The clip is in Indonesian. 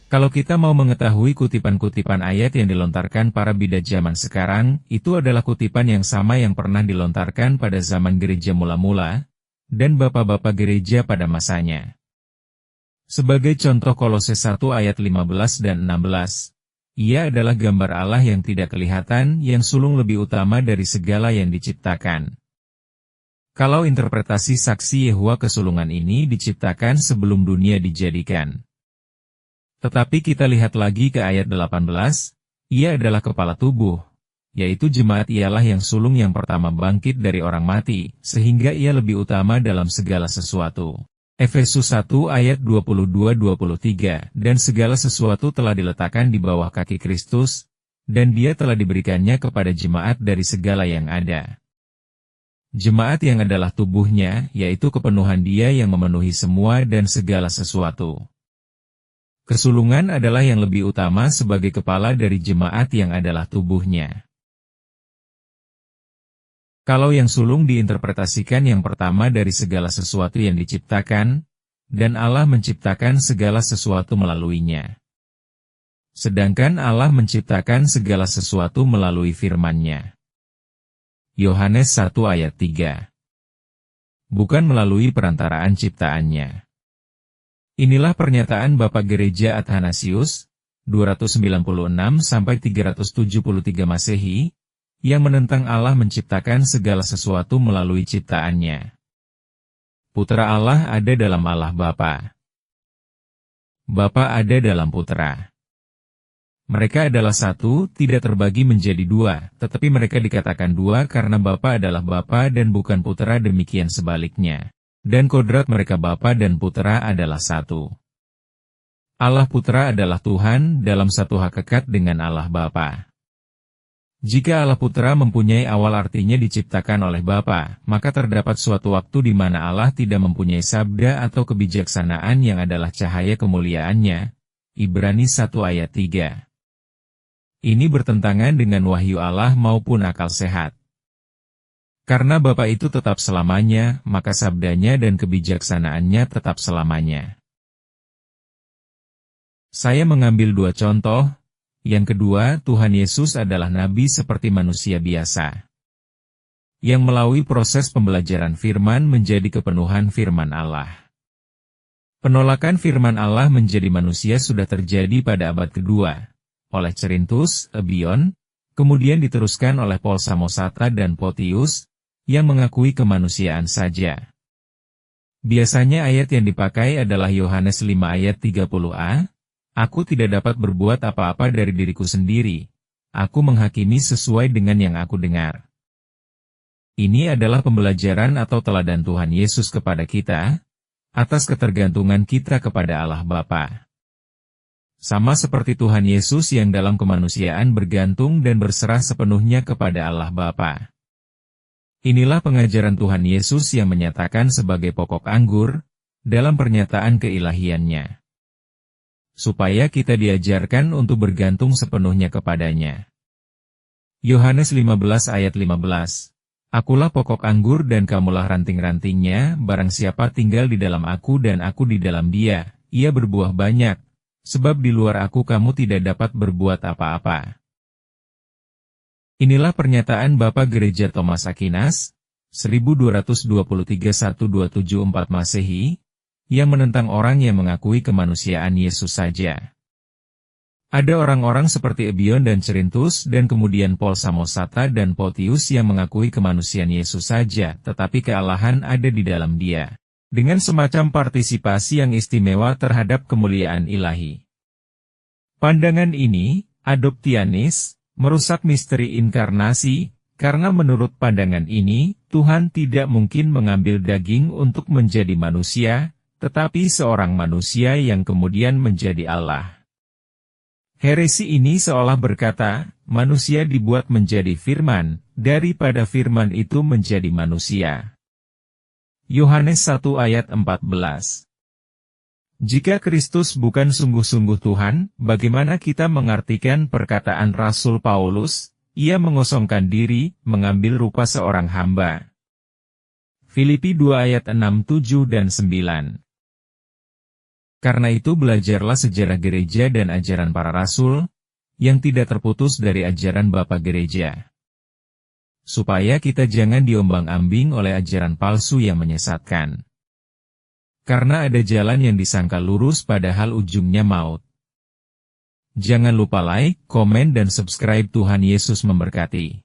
Kalau kita mau mengetahui kutipan-kutipan ayat yang dilontarkan para bidat zaman sekarang, itu adalah kutipan yang sama yang pernah dilontarkan pada zaman gereja mula-mula, dan bapak-bapak gereja pada masanya. Sebagai contoh Kolose 1 ayat 15 dan 16, ia adalah gambar Allah yang tidak kelihatan, yang sulung lebih utama dari segala yang diciptakan. Kalau interpretasi saksi Yehova kesulungan ini diciptakan sebelum dunia dijadikan. Tetapi kita lihat lagi ke ayat 18, ia adalah kepala tubuh, yaitu jemaat ialah yang sulung yang pertama bangkit dari orang mati, sehingga ia lebih utama dalam segala sesuatu. Efesus 1 ayat 22-23, dan segala sesuatu telah diletakkan di bawah kaki Kristus, dan dia telah diberikannya kepada jemaat dari segala yang ada. Jemaat yang adalah tubuhnya, yaitu kepenuhan dia yang memenuhi semua dan segala sesuatu. Kesulungan adalah yang lebih utama sebagai kepala dari jemaat yang adalah tubuhnya. Kalau yang sulung diinterpretasikan yang pertama dari segala sesuatu yang diciptakan, dan Allah menciptakan segala sesuatu melaluinya. Sedangkan Allah menciptakan segala sesuatu melalui firman-Nya. Yohanes 1 ayat 3. Bukan melalui perantaraan ciptaannya. Inilah pernyataan Bapak Gereja Athanasius, 296-373 Masehi, yang menentang Allah menciptakan segala sesuatu melalui ciptaannya. Putra Allah ada dalam Allah Bapa. Bapa ada dalam Putra. Mereka adalah satu, tidak terbagi menjadi dua, tetapi mereka dikatakan dua karena Bapa adalah Bapa dan bukan Putra, demikian sebaliknya. Dan kodrat mereka Bapa dan Putra adalah satu. Allah Putra adalah Tuhan dalam satu hakikat dengan Allah Bapa. Jika Allah Putra mempunyai awal artinya diciptakan oleh Bapa, maka terdapat suatu waktu di mana Allah tidak mempunyai sabda atau kebijaksanaan yang adalah cahaya kemuliaannya. Ibrani 1 ayat 3. Ini bertentangan dengan wahyu Allah maupun akal sehat. Karena Bapa itu tetap selamanya, maka sabdanya dan kebijaksanaannya tetap selamanya. Saya mengambil dua contoh. Yang kedua, Tuhan Yesus adalah nabi seperti manusia biasa, yang melalui proses pembelajaran firman menjadi kepenuhan firman Allah. Penolakan firman Allah menjadi manusia sudah terjadi pada abad kedua, oleh Cerinthus, Ebion, kemudian diteruskan oleh Paul Samosata dan Photius, yang mengakui kemanusiaan saja. Biasanya ayat yang dipakai adalah Yohanes 5 ayat 30a, aku tidak dapat berbuat apa-apa dari diriku sendiri, aku menghakimi sesuai dengan yang aku dengar. Ini adalah pembelajaran atau teladan Tuhan Yesus kepada kita, atas ketergantungan kita kepada Allah Bapa. Sama seperti Tuhan Yesus yang dalam kemanusiaan bergantung dan berserah sepenuhnya kepada Allah Bapa. Inilah pengajaran Tuhan Yesus yang menyatakan sebagai pokok anggur, dalam pernyataan keilahiannya. Supaya kita diajarkan untuk bergantung sepenuhnya kepadanya. Yohanes 15 ayat 15. Akulah pokok anggur dan kamulah ranting-rantingnya, barang siapa tinggal di dalam aku dan aku di dalam dia, ia berbuah banyak, sebab di luar aku kamu tidak dapat berbuat apa-apa. Inilah pernyataan Bapak Gereja Thomas Aquinas, 1223-1274 Masehi, yang menentang orang yang mengakui kemanusiaan Yesus saja. Ada orang-orang seperti Ebion dan Cerinthus dan kemudian Paul Samosata dan Photius yang mengakui kemanusiaan Yesus saja, tetapi kealahan ada di dalam dia, dengan semacam partisipasi yang istimewa terhadap kemuliaan ilahi. Pandangan ini, adoptianis, merusak misteri inkarnasi, karena menurut pandangan ini, Tuhan tidak mungkin mengambil daging untuk menjadi manusia, tetapi seorang manusia yang kemudian menjadi Allah. Heresi ini seolah berkata, manusia dibuat menjadi firman, daripada firman itu menjadi manusia. Yohanes 1 ayat 14. Jika Kristus bukan sungguh-sungguh Tuhan, bagaimana kita mengartikan perkataan Rasul Paulus, ia mengosongkan diri, mengambil rupa seorang hamba. Filipi 2 ayat 6, 7 dan 9. Karena itu belajarlah sejarah gereja dan ajaran para rasul, yang tidak terputus dari ajaran Bapa Gereja. Supaya kita jangan diombang-ambing oleh ajaran palsu yang menyesatkan. Karena ada jalan yang disangka lurus padahal ujungnya maut. Jangan lupa like, komen dan subscribe. Tuhan Yesus memberkati.